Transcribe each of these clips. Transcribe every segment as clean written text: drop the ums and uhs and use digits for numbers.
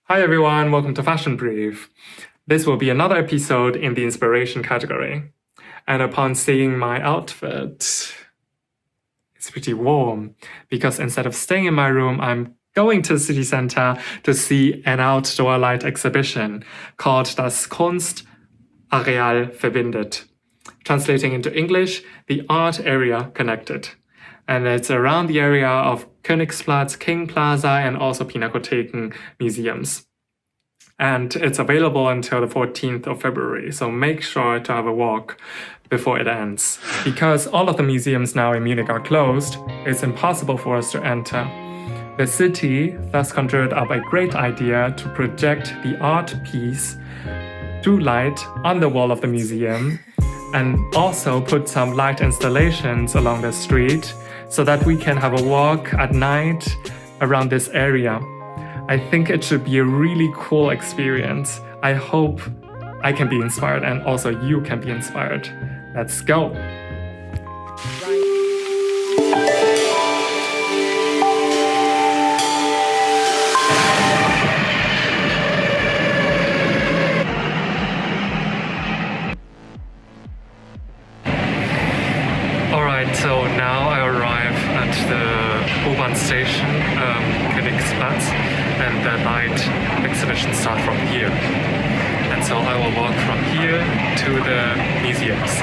Hi everyone, welcome to Fashion Brief. This will be another episode in the inspiration category. And upon seeing my outfit, it's pretty warm because instead of staying in my room, I'm going to the city center to see an outdoor light exhibition called das Kunstareal verbindet. Translating into English, the art area connected. And it's around the area of Königsplatz, King Plaza, and also Pinakotheken museums. And it's available until the 14th of February, so make sure to have a walk before it ends. Because all of the museums now in Munich are closed, it's impossible for us to enter. The city thus conjured up a great idea to project the art piece through light on the wall of the museum and also put some light installations along the street so that we can have a walk at night around this area. I think it should be a really cool experience. I hope I can be inspired and also you can be inspired. Let's go! Alright, so now I arrive at the U-Bahn station, Königsplatz, and the light exhibition starts from here. And so I will walk from here to the museums.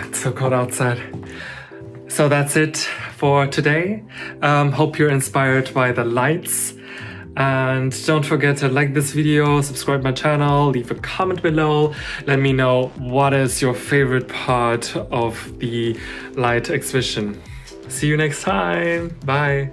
It's so cold outside. So that's it for today. Hope you're inspired by the lights. And don't forget to like this video, subscribe my channel, leave a comment below. Let me know what is your favorite part of the light exhibition. See you next time. Bye.